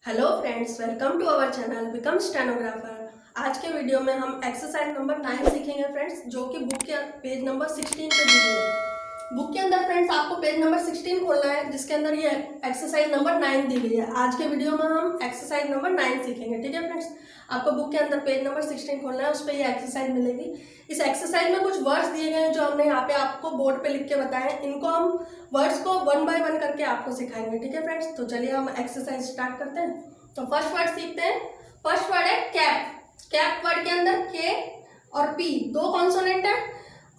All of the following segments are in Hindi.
Hello friends, welcome to our channel become stenographer. आज के वीडियो में हम एक्सरसाइज नंबर 9 सीखेंगे फ्रेंड्स, जो कि बुक के पेज नंबर 16 पे दी हुई है। बुक के अंदर फ्रेंड्स आपको पेज नंबर 16 खोलना है, जिसके अंदर ये एक्सरसाइज नंबर 9 दी गई है। आज के वीडियो में हम एक्सरसाइज नंबर 9 सीखेंगे। ठीक है फ्रेंड्स, आपको बुक के अंदर पेज नंबर 16 खोलना है, उस पर ये एक्सरसाइज मिलेगी। इस एक्सरसाइज में कुछ वर्ड्स दिए गए हैं जो हमने यहाँ पे आपको बोर्ड पे लिख के बताए। इनको हम वर्ड्स को 1 बाय 1 करके आपको सिखाएंगे। ठीक है फ्रेंड्स, तो चलिए हम एक्सरसाइज स्टार्ट करते हैं। तो फर्स्ट वर्ड सीखते हैं। फर्स्ट वर्ड है कैप। कैप वर्ड के अंदर के और पी दो कॉन्सोनेंट है,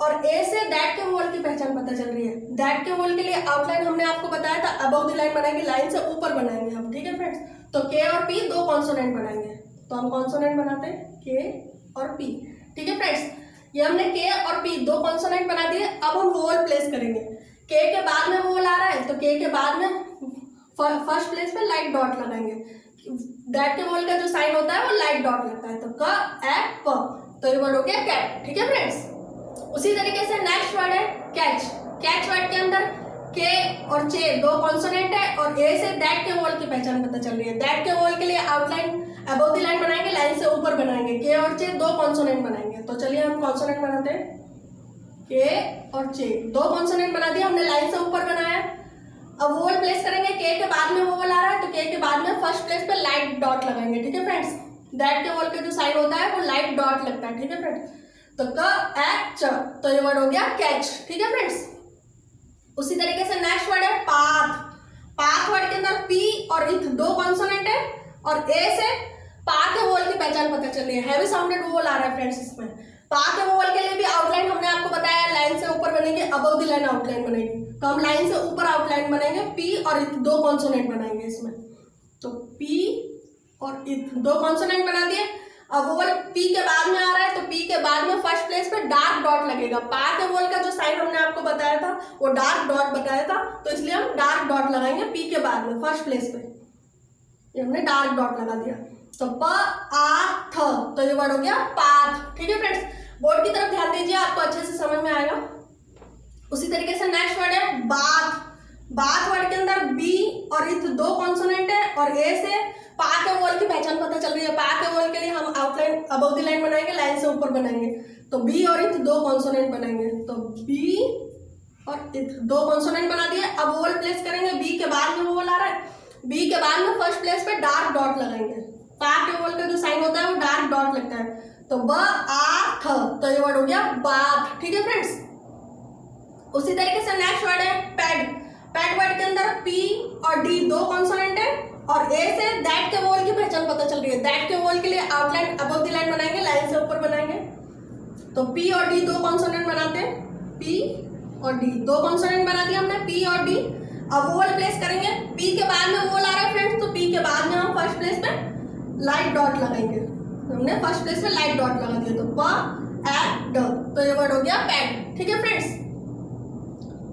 और ए से दैट के वोल की पहचान पता चल रही है। दैट के वोल के लिए आउटलाइन हमने आपको बताया था, अबव द लाइन बनाएंगे, लाइन से ऊपर बनाएंगे हम। ठीक है फ्रेंड्स, तो के और पी दो कॉन्सोनेंट बनाएंगे, तो हम कॉन्सोनेंट बनाते हैं के और पी। ठीक है फ्रेंड्स, ये हमने के और पी दो कॉन्सोनेंट बना दिए। अब हम वोल प्लेस करेंगे। के बाद में वोल आ रहा है, तो के बाद में फर्स्ट प्लेस पे लाइट डॉट लगाएंगे। दैट के वोल का जो साइन होता है वो लाइट डॉट लगता है, तो क ए प, तो ये वर्ड हो गया कैट। ठीक है फ्रेंड्स, उसी तरीके से नेक्स्ट वर्ड है कैच। कैच वर्ड के अंदर के और चे दो कॉन्सोनेंट है, और ए से दैट के वोल की पहचान पता चल रही है। दैट के वोल के लिए आउटलाइन अबव द लाइन बनाएंगे, लाइन से ऊपर बनाएंगे। के और चे दो कॉन्सोनेंट बनाएंगे, तो चलिए हम कॉन्सोनेंट बनाते हैं। के और चे दो कॉन्सोनेंट बना दिया हमने, लाइन से ऊपर बनाया। अब वोल प्लेस करेंगे, के बाद में वोल आ रहा है, तो के बाद में फर्स्ट प्लेस पे लाइट डॉट लगाएंगे। ठीक है फ्रेंड्स, दैट के वोल का जो साइन होता है वो लाइट डॉट लगता है। ठीक है फ्रेंड्स, तो क ए च, तो ये वर्ड हो गया कैच। ठीक है फ्रेंड्स, उसी तरीके से नेक्स्ट वर्ड है पाथ। पाथ वर्ड के अंदर पी और इथ दो कॉन्सोनेंट है, और ए से पा के वोल की पहचान पता चल रही है। हैवी साउंडेड वोल आ रहा है फ्रेंड्स इसमें। पा के वोल के लिए भी आउटलाइन हमने आपको बताया, लाइन से ऊपर बनेंगे, अबव द लाइन आउटलाइन बनेगी, तो हम लाइन से ऊपर आउटलाइन बनाएंगे। पी और इथ दो कॉन्सोनेंट बनाएंगे इसमें, तो पी और इथ दो कॉन्सोनेंट बना दिए। अब वोल पी के बाद में आ रहा है, तो पी के बाद में फर्स्ट प्लेस पे डार्क डॉट लगेगा। पा के वोल का जो साइन हमने आपको बताया था वो डार्क डॉट बताया था, तो इसलिए हम डार्क डॉट लगाएंगे पी के बाद में फर्स्ट प्लेस पे। ये हमने डार्क डॉट लगा दिया, तो प आ थ, तो ये वर्ड हो गया पाथ। ठीक है फ्रेंड्स, बोर्ड की तरफ ध्यान दीजिए, आपको अच्छे से समझ में आएगा। उसी तरीके से नेक्स्ट वर्ड है बाथ। बाथ वर्ड के अंदर बी और इथ दो कॉन्सोनेंट है, और ए से पा के वोल की पहचान पता चल रही है। पा के वोल के लिए हम आउटलाइन अबव द लाइन बनाएंगे, लाइन से ऊपर बनाएंगे, तो बी और इथ दो कॉन्सोनेंट बनाएंगे, तो बी और इथ दो कॉन्सोनेंट बना दिए। अब वोल प्लेस करेंगे, बी के बाद में वोल आ रहा है, बी के बाद में फर्स्ट प्लेस पे डार्क डॉट लगाएंगे। पा के वोल का जो साइन होता है वो डार्क डॉट लगता है, तो ब आ थ, तो ये वर्ड हो गया बाथ। ठीक है फ्रेंड्स, उसी तरीके से नेक्स्ट वर्ड है पैड। पैड वर्ड के अंदर पी और डी दो कॉन्सोनेंट है, और ए से दैट के वोल की पहचान पता चल रही है। दैट के वोल के लिए आउटलाइन अबव द लाइन बनाएंगे, लाइन से ऊपर बनाएंगे, तो पी और डी दो कॉन्सोनेंट बनाते हैं। पी और डी दो कॉन्सोनेंट बना दिया हमने, पी और डी। अब वोल प्लेस करेंगे, पी के बाद में वोल आ रहा है फ्रेंड्स, तो पी के बाद में हम फर्स्ट प्लेस पे लाइट डॉट लगाएंगे। हमने फर्स्ट प्लेस पे लाइट डॉट लगा दिया, तो प ए ड, तो ये वर्ड हो गया पैड। ठीक है फ्रेंड्स,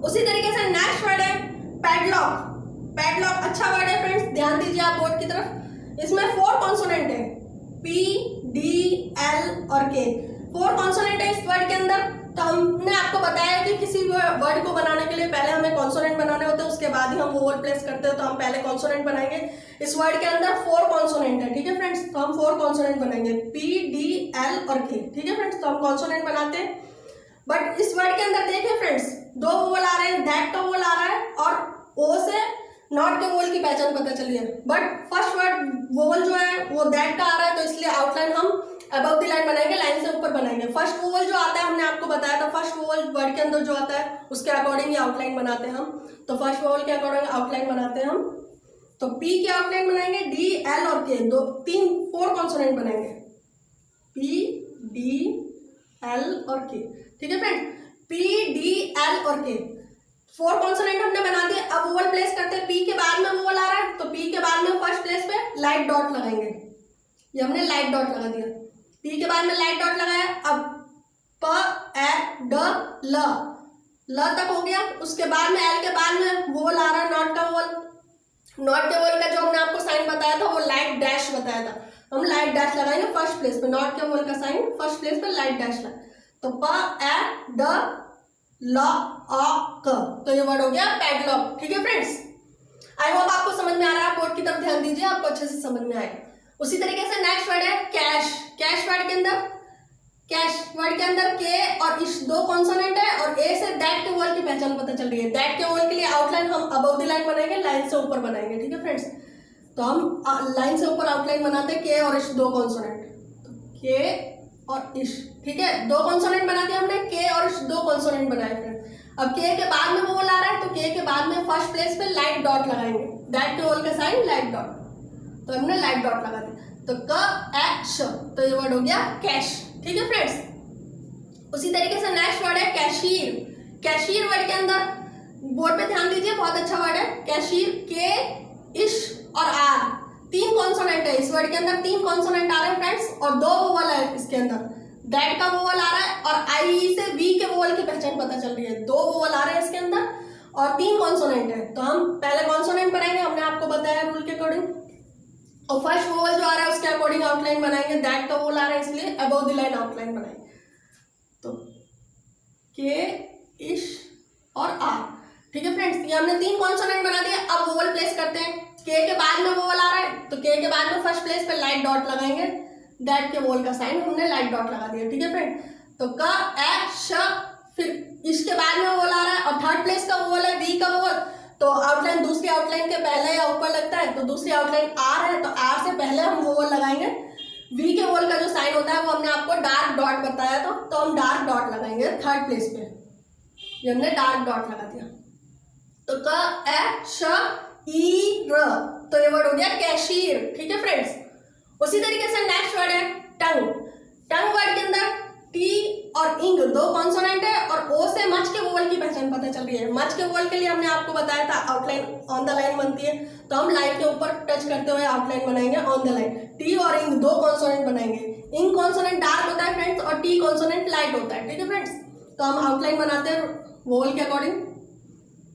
उसी तरीके से नेक्स्ट वर्ड है पैडलॉक। पैडलॉक अच्छा वर्ड है फ्रेंड्स, ध्यान दीजिए आप बोर्ड की तरफ। इसमें 4 कॉन्सोनेंट है, पी डी एल और के, 4 कॉन्सोनेंट है इस वर्ड के अंदर। तो हमने आपको बताया कि किसी वर्ड को बनाने के लिए पहले हमें कॉन्सोनेंट बनाने होते हैं, उसके बाद ही हम वोल प्लेस करते हैं, तो हम पहले कॉन्सोनेंट बनाएंगे। इस वर्ड के अंदर 4 कॉन्सोनेंट है। ठीक है फ्रेंड्स, तो हम 4 कॉन्सोनेंट बनाएंगे, पी डी एल और के। ठीक है फ्रेंड्स, तो हम कॉन्सोनेंट बनाते हैं। बट इस वर्ड के अंदर देखिए फ्रेंड्स, दो वोल आ रहे हैं, दैट का वोल आ रहा है, और ओ से नॉट के वोल की पहचान पता चली है। बट फर्स्ट वर्ड वोल जो है वो दैट का आ रहा है, तो इसलिए आउटलाइन हम अबव द लाइन बनाएंगे, लाइन से ऊपर बनाएंगे। फर्स्ट वोल जो आता है हमने आपको बताया था, फर्स्ट वोल वर्ड के अंदर जो आता है उसके अकॉर्डिंग ही आउटलाइन बनाते हैं हम, तो फर्स्ट वोल के अकॉर्डिंग आउटलाइन बनाते हैं हम। तो पी के आउटलाइन बनाएंगे, डी एल और के, 4 कॉन्सोनेंट बनाएंगे, पी डी एल और के। ठीक है फ्रेंड्स, पी डी एल और के 4 कॉन्सोनेंट हमने बना दिए। अब वोल प्लेस करते हैं, पी के बाद में वोल आ रहा है, तो पी के बाद में फर्स्ट प्लेस पे लाइट डॉट लगाएंगे। ये हमने लाइट डॉट लगा दिया, पी के बाद में लाइट डॉट लगाया। अब प ए ड ल तक हो गया। उसके बाद में एल के बाद में वोल आ रहा है, नॉट का वोल। नॉट के वोल का जो हमने आपको साइन बताया था वो लाइट डैश बताया था, हम लाइट डैश लगाएंगे फर्स्ट प्लेस पे। नॉट के वोल का साइन फर्स्ट प्लेस पे लाइट डैश लगा, तो प ए ड ल अ क, तो ये वर्ड हो गया पैडलॉक। ठीक है फ्रेंड्स, आई होप आपको समझ में आ रहा है, आप बोर्ड की तरफ ध्यान दीजिए, आपको अच्छे से समझ में आएगा। उसी तरीके से नेक्स्ट वर्ड है कैश। कैश वर्ड के अंदर के और इस दो कॉन्सोनेंट है और ए से दैट के वोवल की पहचान पता चल रही है। दैट के वोवल के लिए आउटलाइन हम अबव द लाइन बनाएंगे, लाइन से ऊपर बनाएंगे, ठीक है फ्रेंड्स। तो हम लाइन से ऊपर आउटलाइन बनाते हैं के और इस दो कॉन्सोनेंट, तो के और इस, ठीक है, दो कॉन्सोनेंट बना दिया हमने, के और इस दो कॉन्सोनेंट बनाए फ्रेंड्स। अब के के बाद में वोवल आ रहा है, तो के के बाद में फर्स्ट प्लेस पे लाइट डॉट लगाएंगे, दैट के वोवल का साइन लाइट डॉट, तो हमने लाइट डॉट लगा दिया, तो क एश, तो ये वर्ड हो गया कैश, ठीक है फ्रेंड्स। उसी तरीके से नेक्स्ट वर्ड है कैशियर। कैशियर वर्ड के अंदर बोर्ड पे ध्यान दीजिए, बहुत अच्छा वर्ड है कैशियर। के, इश और आर, तीन कॉन्सोनेंट है इस वर्ड के अंदर, तीन कॉन्सोनेंट आ रहे हैं फ्रेंड्स और दो वोवल है इसके अंदर। दैट का वोवल आ रहा है और आई से वी के वोवल की पहचान पता चल रही है, दो वोवल आ रहे हैं इसके अंदर और तीन कॉन्सोनेंट है। तो हम पहले कॉन्सोनेंट बनाएंगे, हमने आपको बताया रूल के अकॉर्डिंग, और फर्स्ट वोवल जो आ रहा है उसके अकॉर्डिंग आउटलाइन बनाएंगे। दैट का वोवल आ रहा है इसलिए अबव द लाइन आउटलाइन बनाएंगे, तो के, इश और आर, ठीक है फ्रेंड्स। ये हमने तीन कॉन्सोनेंट बना दिया। अब वोवल प्लेस करते हैं, के बाद में वोवल आ रहा है, तो के बाद में फर्स्ट प्लेस पे लाइट डॉट लगाएंगे, दैट के वोवल का साइन हमने लाइट डॉट लगा दिया, ठीक है फ्रेंड। तो क, ए, श, फिर इसके बाद में वोवल आ रहा है और थर्ड प्लेस का वोवल है वी का वोवल, तो आउटलाइन दूसरी आउटलाइन के पहले या ऊपर लगता है, तो दूसरी आउटलाइन आर है, तो आर से पहले हम वोवल लगाएंगे। वी के वोवल का जो साइन होता है वो हमने आपको डार्क डॉट बताया था, तो हम डार्क डॉट लगाएंगे थर्ड प्लेस पे, ये हमने डार्क डॉट लगा दिया। तो क, ए, श, ई, र, तो ये वर्ड हो गया कैशियर, ठीक है फ्रेंड्स। उसी तरीके से नेक्स्ट वर्ड है टंग। टंग वर्ड के अंदर टी और इंग दो कॉन्सोनेंट है और ओ से मच के वोवल की पहचान पता चल रही है। मच के वोवल के लिए हमने आपको बताया था आउटलाइन ऑन द लाइन बनती है, तो हम लाइन के ऊपर टच करते हुए आउटलाइन बनाएंगे ऑन द लाइन। टी और इंग दो कॉन्सोनेंट बनाएंगे, इंग कॉन्सोनेंट डार्क होता है फ्रेंड्स और टी कॉन्सोनेंट लाइट होता है, ठीक है फ्रेंड्स। तो हम आउटलाइन बनाते हैं वोवल के अकॉर्डिंग,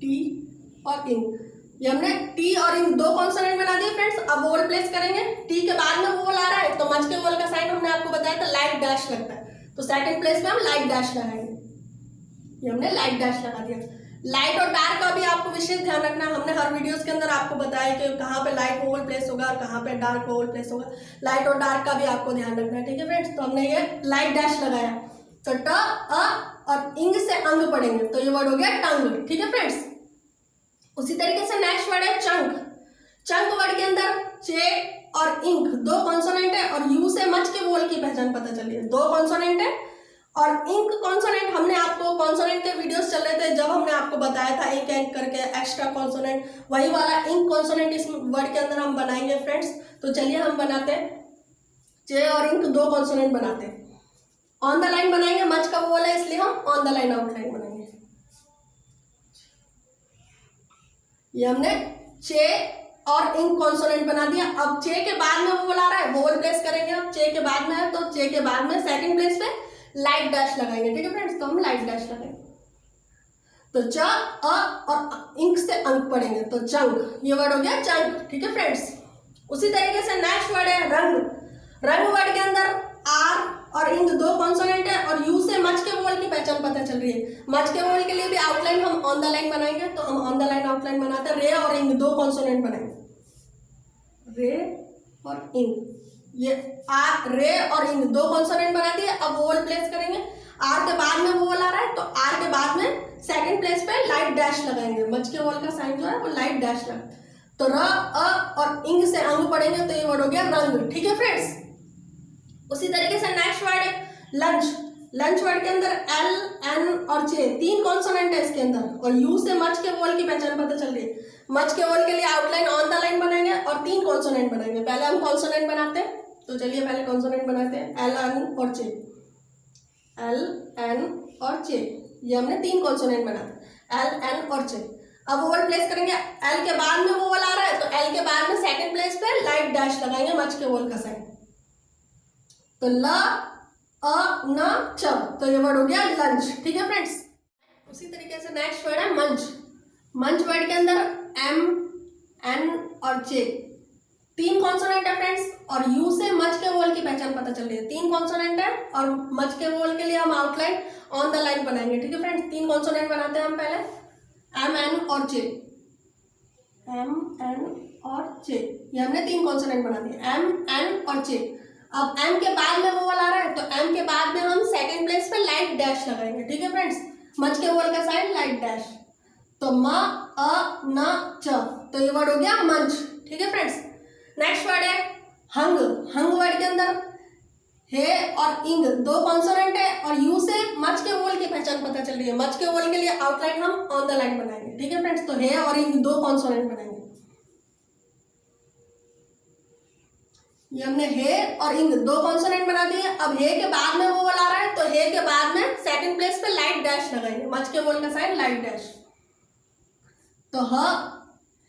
टी और इंग, ये हमने टी और इंग दो कॉन्सोनेंट बना दिए फ्रेंड्स। अब वोवल प्लेस करेंगे, टी के बाद में वोवल आ रहा है, तो मच के वोवल का साइन हमने आपको बताया था लाइट डैश लगता है, तो सेकंड प्लेस पे हम लाइट डैश लगाएंगे, ये हमने लाइट डैश लगा दिया। लाइट और डार्क का भी आपको विशेष ध्यान रखना, हमने हर वीडियोस के अंदर आपको बताया कि कहाँ पे लाइट वोवल प्लेस होगा और कहाँ पे डार्क वोवल प्लेस होगा, लाइट और डार्क का भी आपको ध्यान रखना है, ठीक है फ्रेंड्स। तो हमने ये लाइट डैश लगाया, तो ट, अ और इंग से अंग पढ़ेंगे, तो ये वर्ड हो गया टंग, ठीक है फ्रेंड्स। उसी तरीके से नेक्स्ट वर्ड है चंक। चंक वर्ड के अंदर चे और इंक दो कॉन्सोनेंट है और यू से मच के वोवल की पहचान पता चल रही है, दो कॉन्सोनेंट है और इंक कॉन्सोनेंट हमने आपको कॉन्सोनेंट के वीडियोस चल रहे थे जब हमने आपको बताया था इंक एंक करके एक्स्ट्रा कॉन्सोनेंट, वही वाला इंक कॉन्सोनेंट इस वर्ड के अंदर हम बनाएंगे फ्रेंड्स। तो चलिए हम बनाते हैं, चे और इंक दो कॉन्सोनेंट बनाते हैं, ऑन द लाइन बनाएंगे, मच का वोवल है इसलिए हम ऑन द लाइन आउटलाइन बनाएंगे। ये हमने चे और इंक कॉन्सोनेंट बना दिया। अब चे के बाद में वोवल आ रहा है, वोवल प्लेस करेंगे, अब चे के बाद में है तो चे के बाद में सेकंड प्लेस पे लाइट डैश लगाएंगे, ठीक है फ्रेंड्स। तो हम लाइट डैश लगाएंगे, तो च, अ और इंक से अंक पढ़ेंगे, तो चंक, ये वर्ड हो गया चंक, ठीक है फ्रेंड्स। उसी तरीके से नेक्स्ट वर्ड है रंग। रंग वर्ड के अंदर आर और इंग दो कॉन्सोनेंट है और यू से मच के वोवल की पहचान पता चल रही है। मच के वोवल के लिए भी आउटलाइन हम ऑन द लाइन बनाएंगे, तो हम ऑन द लाइन आउटलाइन बनाते हैं, रे और इंग दो कॉन्सोनेंट बनाएंगे, रे और इंग, ये आर, रे और इंग दो कॉन्सोनेंट बना दिए। अब वोवल प्लेस करेंगे, आर के बाद में वोवल आ रहा है, तो आर के बाद में सेकंड प्लेस पे लाइट डैश लगाएंगे, मच के वोवल का साइन जो है वो लाइट डैश लगा, तो र, अ और इंग से अंग पढ़ेंगे, तो ये वर्ड हो गया रंग, ठीक है फ्रेंड्स। उसी तरीके से नेक्स्ट वर्ड है लंच। लंच वर्ड के अंदर एल, एन और जे तीन कॉन्सोनेंट है इसके अंदर और यू से मच के वोवल की पहचान पता चल रही है। मच के वोवल के लिए आउटलाइन ऑन द लाइन बनाएंगे और तीन कॉन्सोनेंट बनाएंगे। पहले हम कॉन्सोनेंट बनाते हैं, तो चलिए पहले कॉन्सोनेंट बनाते हैं, एल, एन और जे, एल, एन और जे, ये हमने तीन कॉन्सोनेंट बनाते, एल, एन और जे। अब वोवल प्लेस करेंगे, एल के बाद में वोवल आ रहा है, तो एल के बाद में सेकंड प्लेस पे लाइट डैश लगाएंगे, मच के वोवल का साइन, तो ल, अ, न, च, तो ये वर्ड हो गया लंच, ठीक है फ्रेंड्स। उसी तरीके से नेक्स्ट वर्ड है मंच। मंच वर्ड के अंदर एम, एन और जे तीन कॉन्सोनेंट है फ्रेंड्स और यू से मच के वोवल की पहचान पता चल रही है। तीन कॉन्सोनेंट है और मच के वोवल के लिए हम आउटलाइन ऑन द लाइन बनाएंगे, ठीक है फ्रेंड्स। तीन कॉन्सोनेंट बनाते हैं हम पहले, एम, एन और जे, एम एन और चे, ये हमने 3 कॉन्सोनेंट बना दिए, एम एन और चे। अब एम के बाद में वोवल आ रहा है तो एम के बाद में हम सेकंड प्लेस पे लाइट डैश लगाएंगे, ठीक है फ्रेंड्स। मंच के वोवल का साइन लाइट डैश, तो म अ न च, तो ये वर्ड हो गया मंच, ठीक है फ्रेंड्स। नेक्स्ट वर्ड है हंग। हंग वर्ड के अंदर हे और इंग 2 कॉन्सोनेंट है और यू से मच के वोवल की पहचान पता चल रही है। मच के वोवल के लिए आउटलाइन हम ऑन द लाइन बनाएंगे, ठीक है फ्रेंड्स। तो हे और इंग 2 कॉन्सोनेंट बनाएंगे। ये हमने हे और इंग 2 कॉन्सोनेंट बना दिए। अब हे के बाद में वोवल आ रहा है तो हे के बाद में सेकंड प्लेस पे लाइट डैश लगाएंगे, मच के वोवल का साइन लाइट डैश। तो ह,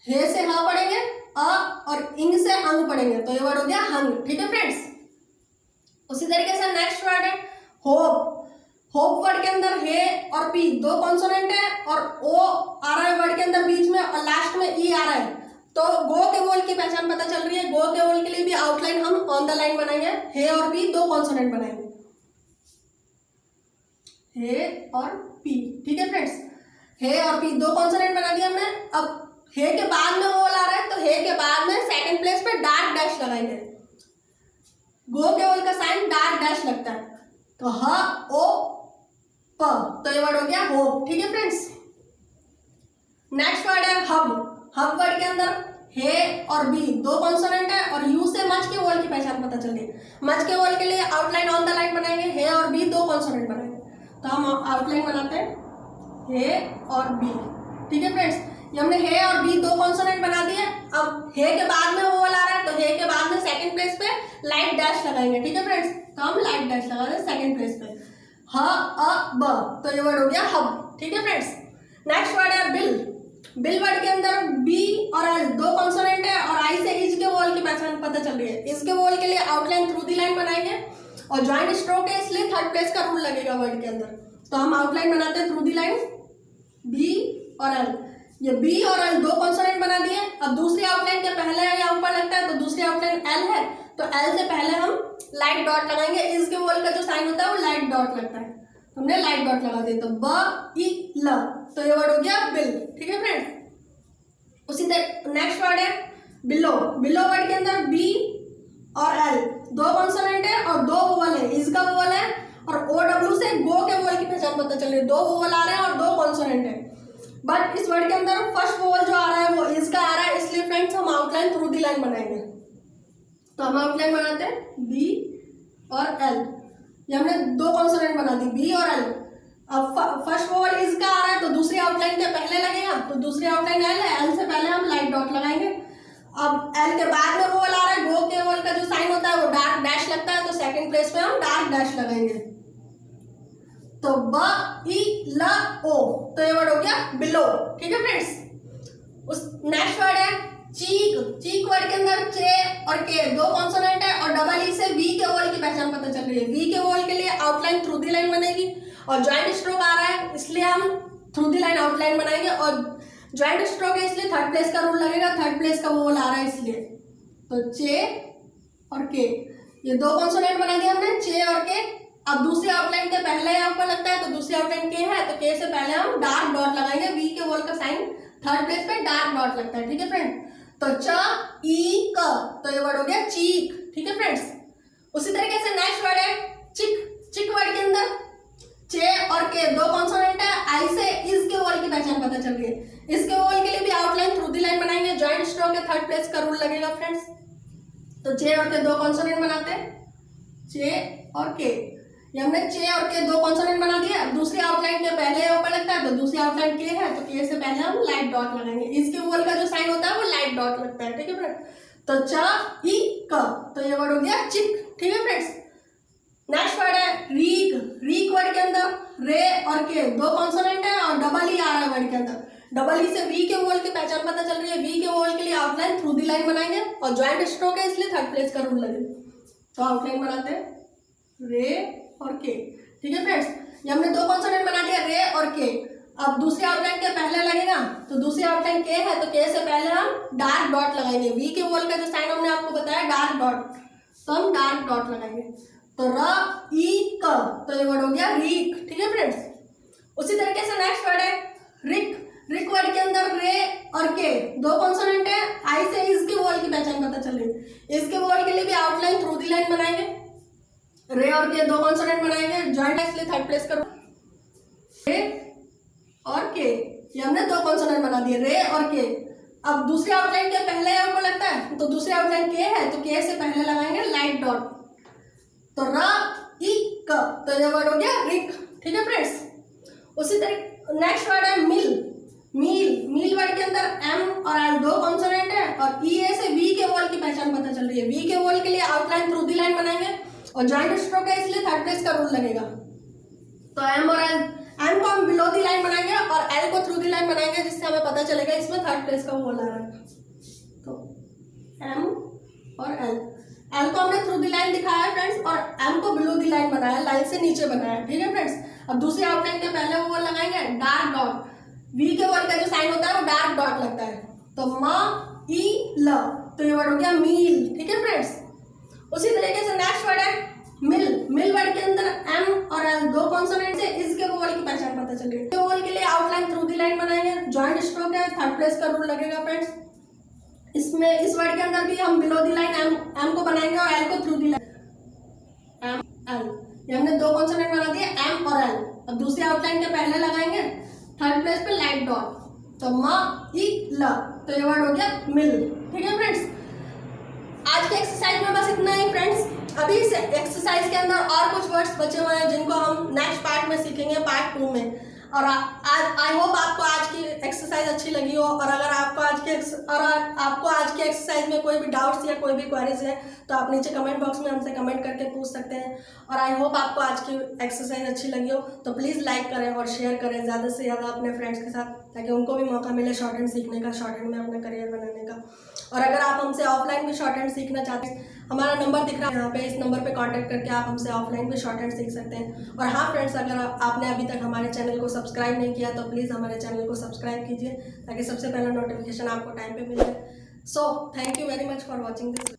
हे से ह पढ़ेंगे, अ और इंग से अंग पढ़ेंगे, तो ये वर्ड हो गया हंग, ठीक है फ्रेंड्स। उसी तरीके से नेक्स्ट वर्ड है होप। होप वर्ड के अंदर हे और पी 2 कॉन्सोनेंट है और ओ आ रहा है वर्ड के अंदर बीच में और लास्ट में ई आ रहा है, तो गो के वोवल की पहचान पता चल रही है। गो के वोवल के लिए भी आउटलाइन हम ऑन द लाइन बनाएंगे, हे और पी 2 कॉन्सोनेंट बनाएंगे, हे और पी, ठीक है फ्रेंड्स। हे और पी 2 कॉन्सोनेंट बना दिया हमने। अब हे के बाद में वोवल आ रहा है तो हे के बाद में सेकंड प्लेस पे डार्क डैश लगाएंगे। गो के वोवल का साइन डार्क डैश लगता है, तो ह ओ प, तो ये वर्ड हो गया होप, ठीक है फ्रेंड्स। नेक्स्ट वर्ड है हब। हब वर्ड के अंदर हे और बी 2 कॉन्सोनेंट है और यू से मच के वोवल की पहचान पता चल रही है। मच के वोवल के लिए आउटलाइन ऑन द लाइन बनाएंगे, हे और बी 2 कॉन्सोनेंट बनाएंगे, तो हम आउटलाइन बनाते हैं हे और बी, ठीक है फ्रेंड्स। ये हमने हे और बी 2 कॉन्सोनेंट बना दिए। अब हे के बाद में वोवल आ रहा है तो हे के बाद में सेकंड प्लेस पे लाइट डैश लगाएंगे, ठीक है फ्रेंड्स। तो हम लाइट डैश लगा दें सेकंड प्लेस पे, ह अ ब, तो ये वर्ड हो गया हब, ठीक है फ्रेंड्स। नेक्स्ट वर्ड है बिल। बिल वर्ड के अंदर बी और एल 2 कॉन्सोनेंट है और आई से इज के वोवल की पहचान पता चल रही है। इज के वोवल के लिए आउटलाइन थ्रू दी लाइन बनाएंगे और ज्वाइंट स्ट्रोक है इसलिए थर्ड प्लेस का रूल लगेगा वर्ड के अंदर, तो हम आउटलाइन बनाते हैं थ्रू दी लाइन बी और एल। ये बी और एल 2 कॉन्सोनेंट बना दिए। अब दूसरी आउटलाइन के पहले या ऊपर लगता है तो दूसरी आउटलाइन एल है, तो एल से पहले हम लाइट डॉट लगाएंगे। इस के वोवल का जो साइन होता है वो लाइट डॉट लगता है, हमने लाइट डॉट लगा दिया, तो ब ई ल, तो ये वर्ड हो गया बिल, ठीक है फ्रेंड्स। उसी तरह नेक्स्ट वर्ड है बिलो। बिलो वर्ड के अंदर बी और एल 2 कॉन्सोनेंट है और 2 वोवल है। इस का वोवल है और ओ डब्ल्यू से गो के वोवल की पहचान पता चल रही है। 2 वोवल आ रहे हैं और 2 कॉन्सोनेंट है, बट इस वर्ड के अंदर फर्स्ट वोवल जो आ रहा है वो इसका आ रहा है, इसलिए फ्रेंड्स हम आउटलाइन थ्रू दी लाइन बनाएंगे। तो हम आउटलाइन बनाते हैं बी और एल। ये हमने 2 कॉन्सोनेंट बना दी बी और एल। अब फर्स्ट वोवल इसका आ रहा है तो दूसरी आउटलाइन के पहले लगेगा, तो दूसरी आउटलाइन एल है, एल से पहले हम लाइट डॉट लगाएंगे। अब एल के बाद में वोवल आ रहा है, गो के वोवल का जो साइन होता है वो डार्क डैश लगता है, तो सेकंड प्लेस पे हम डार्क डैश लगाएंगे, तो ब ई ल ओ, तो ये वर्ड हो गया बिलो, ठीक है फ्रेंड्स। उस नेक्स्ट वर्ड है चीक। चीक वर्ड के अंदर चे और के 2 कॉन्सोनेंट है और डबल ई से वी के वोवल की पहचान पता चल रही है। वी के वोवल के लिए आउटलाइन थ्रू दी लाइन बनेगी और ज्वाइंट स्ट्रोक आ रहा है इसलिए हम थ्रू दी लाइन आउटलाइन बनाएंगे, और ज्वाइंट स्ट्रोक है इसलिए थर्ड प्लेस का रूल लगेगा, थर्ड प्लेस का वोवल आ रहा है इसलिए, तो चे और के, ये 2 कॉन्सोनेंट बना दिया हमने चे और के। अब दूसरी आउटलाइन के पहले यहाँ पर लगता है तो दूसरी आउटलाइन के है, तो के से पहले हम डार्क डॉट लगाएंगे। वी के वोवल का साइन थर्ड प्लेस पे डार्क डॉट लगता है, ठीक है फ्रेंड। तो च ई क, तो ये वर्ड हो गया चीक, ठीक है फ्रेंड्स। उसी तरीके से नेक्स्ट वर्ड है चिक। चिक वर्ड के अंदर चे और के 2 कॉन्सोनेंट है, आई से इस के वोवल की पहचान पता चल रही है। इसके वोवल के लिए भी आउटलाइन थ्रू दी लाइन बनाएंगे, ज्वाइंट स्ट्रोक है थर्ड प्लेस का रूल लगेगा फ्रेंड्स। तो चे और के 2 कॉन्सोनेंट बनाते हैं चे और के। ये हमने चे और के 2 कॉन्सोनेंट बना दिए। अब दूसरी आउटलाइन के पहले ऊपर लगता है तो दूसरी आउटलाइन के है, तो के से पहले हम लाइट डॉट लगाएंगे। इसके वोवल का जो साइन होता है वो लाइट डॉट लगता है, ठीक है फ्रेंड। तो च ई क, तो ये वर्ड हो गया चिक, ठीक है फ्रेंड्स। नेक्स्ट वर्ड है रीक। रीक वर्ड के अंदर रे और के 2 कॉन्सोनेंट है और डबल ई आ रहा है वर्ड के अंदर। डबल ई से वी के वोवल की पहचान पता चल रही है। वी के वोवल के लिए आउटलाइन थ्रू दी लाइन बनाएंगे और ज्वाइंट स्ट्रोक है इसलिए थर्ड प्लेस का रूल लगेगा, तो आउटलाइन बनाते हैं रे और के, ठीक है फ्रेंड्स। ये हमने 2 कॉन्सोनेंट बना दिया रे और के। अब दूसरी आउटलाइन के पहले लगेगा, तो दूसरी आउटलाइन के है, तो के से पहले हम डार्क डॉट लगाएंगे। वी के वोवल का जो साइन हमने आपको बताया डार्क डॉट, तो हम डार्क डॉट लगाएंगे, तो र ई क, तो ये वर्ड हो गया रीक, ठीक है फ्रेंड्स। उसी तरीके से नेक्स्ट वर्ड है रिक। रिक वर्ड के अंदर रे और के दो कॉन्सोनेंट है। आई से इज के वोवल की पहचान पता चल रही। इज के वोवल के लिए भी आउटलाइन थ्रू दी लाइन बनाएंगे, रे और के दो कॉन्सोनेंट बनाएंगे, जॉइंट इसलिए थर्ड प्लेस करो। रे और के, ये हमने दो कॉन्सोनेंट बना दिए, रे और के। अब दूसरी आउटलाइन के पहले आपको लगता है तो दूसरी आउटलाइन के है, तो के से पहले लगाएंगे लाइट डॉट, तो र ई क, तो ये वर्ड हो गया रिक। ठीक है फ्रेंड्स, उसी तरीके नेक्स्ट वर्ड है मिल। मील, मील वर्ड के अंदर एम और एल दो कॉन्सोनेंट है और ई ए से वी के वोवल की पहचान पता चल रही है। वी के वोवल के लिए आउटलाइन थ्रू दी लाइन बनाएंगे और जॉइंट स्ट्रोक है इसलिए थर्ड प्लेस का रूल लगेगा। तो एम और एल, एम को हम बिलो दी लाइन बनाएंगे और एल को थ्रू दी लाइन बनाएंगे, जिससे हमें पता चलेगा इसमें थर्ड प्लेस का वोवल आ रहा है। तो एम और एल, एल को हमने थ्रू दी लाइन दिखाया है फ्रेंड्स और एम को बिलो दी लाइन बनाया, लाइन से नीचे बनाया। ठीक है फ्रेंड्स, अब दूसरी आउटलाइन के पहले वोवल लगाएंगे डार्क डॉट। वी के वर्ड का जो साइन होता है वो डार्क डॉट लगता है, तो म ई ल, तो ये वर्ड हो गया मील। ठीक है फ्रेंड्स, उसी तरीके से नेक्स्ट वर्ड है मिल। मिल वर्ड के अंदर एम और एल दो कॉन्सोनेंट से इस के वोवल की पहचान पता चल रही है। वोवल के लिए आउटलाइन थ्रू दी लाइन बनाएंगे, जॉइंट स्ट्रोक है, थर्ड प्लेस का रूल लगेगा फ्रेंड्स। इसमें इस वर्ड के अंदर भी हम बिलो दी लाइन एम को बनाएंगे और एल को through the line M L, ये हमने दो कॉन्सोनेंट बना दिए एम और एल। अब दूसरी आउटलाइन के पहले लगाएंगे थर्ड प्लेस पे लाइट डॉट, तो म ई ल, तो ये वर्ड हो गया मिल। ठीक है फ्रेंड्स, आज के एक्सरसाइज में बस इतना ही फ्रेंड्स। अभी इस एक्सरसाइज के अंदर और कुछ वर्ड्स बचे हुए हैं जिनको हम नेक्स्ट पार्ट में सीखेंगे, पार्ट 2 में। और आज आई होप आपको आज की एक्सरसाइज अच्छी लगी हो, और अगर आपको आज के एक्सरसाइज में कोई भी डाउट्स या कोई भी क्वेरीज है तो आप नीचे कमेंट बॉक्स में हमसे कमेंट करके पूछ सकते हैं। और आई होप आपको आज की एक्सरसाइज अच्छी लगी हो, तो प्लीज़ लाइक करें और शेयर करें ज़्यादा से ज़्यादा अपने फ्रेंड्स के साथ, ताकि उनको भी मौका मिले शॉर्ट हैंड सीखने का, शॉर्ट हैंड में अपना करियर बनाने का। और अगर आप हमसे ऑफलाइन भी शॉर्ट हैंड सीखना चाहते हैं, हमारा नंबर दिख रहा है यहाँ पे, इस नंबर पे कांटेक्ट करके आप हमसे ऑफलाइन भी शॉर्ट हैंड सीख सकते हैं। और हाँ फ्रेंड्स, अगर आपने अभी तक हमारे चैनल को सब्सक्राइब नहीं किया तो प्लीज़ हमारे चैनल को सब्सक्राइब कीजिए, ताकि सबसे पहला नोटिफिकेशन आपको टाइम पे मिले। So thank you very much for watching this.